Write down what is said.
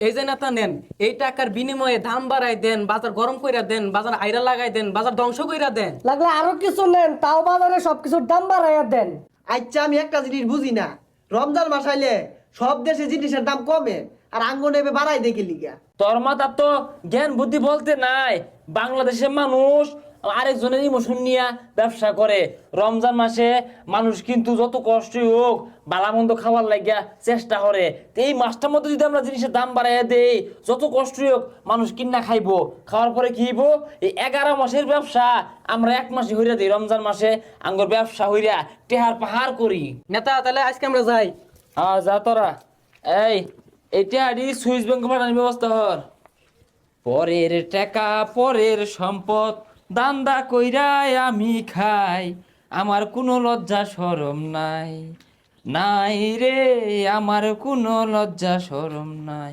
এই যে নেতা নেন, এই টাকার বিনিময়ে দাম বাড়াই দেন, বাজার গরম কইরা দেন, বাজার আইরা লাগাই দেন, বাজার ধ্বংস কইরা দেন। লাগলে আরো কিছু নেন, তাও বাজারে সবকিছুর দাম বাড়াইয়া দেন। আচ্ছা আমি একটা জিনিস বুঝি না, রমজান মাস আইলে সব দেশে জিনিসের দাম কমে আর আঙ্গনে বাড়াই দেখে লিগা। তোর মাথার তো জ্ঞান বুদ্ধি বলতে নাই। বাংলাদেশের মানুষ আরেকজনের ইমোশন নিয়ে ব্যবসা করে। রমজান মাসে মানুষ কিন্তু যত কষ্টই হোক বালামন্দ খাওয়ার লাগিয়া চেষ্টা করে। তো এই মাসটার মধ্যে যদি আমরা জিনিসের দাম বাড়াইয়া দেই, যত কষ্টই হোক মানুষ কিনা খাইবো, খাওয়ার পরে কি হইব? এই 11 মাসের ব্যবসা আমরা 1 মাসে হইরা দিই। রমজান মাসে আঙ্গর ব্যবসা হইরা টেহার পাহাড় করি। নেতা তাহলে আজকে আমরা যাই। হ্যাঁ যা তোরা। এই টেহারি সুইস ব্যাংক পাঠানোর ব্যবস্থা হর। পরের টাকা পরের সম্পদ দান্দা কইরাই আমি খাই, আমার কোনো লজ্জা শরম নাই, নাই রে আমার কোনো লজ্জা শরম নাই।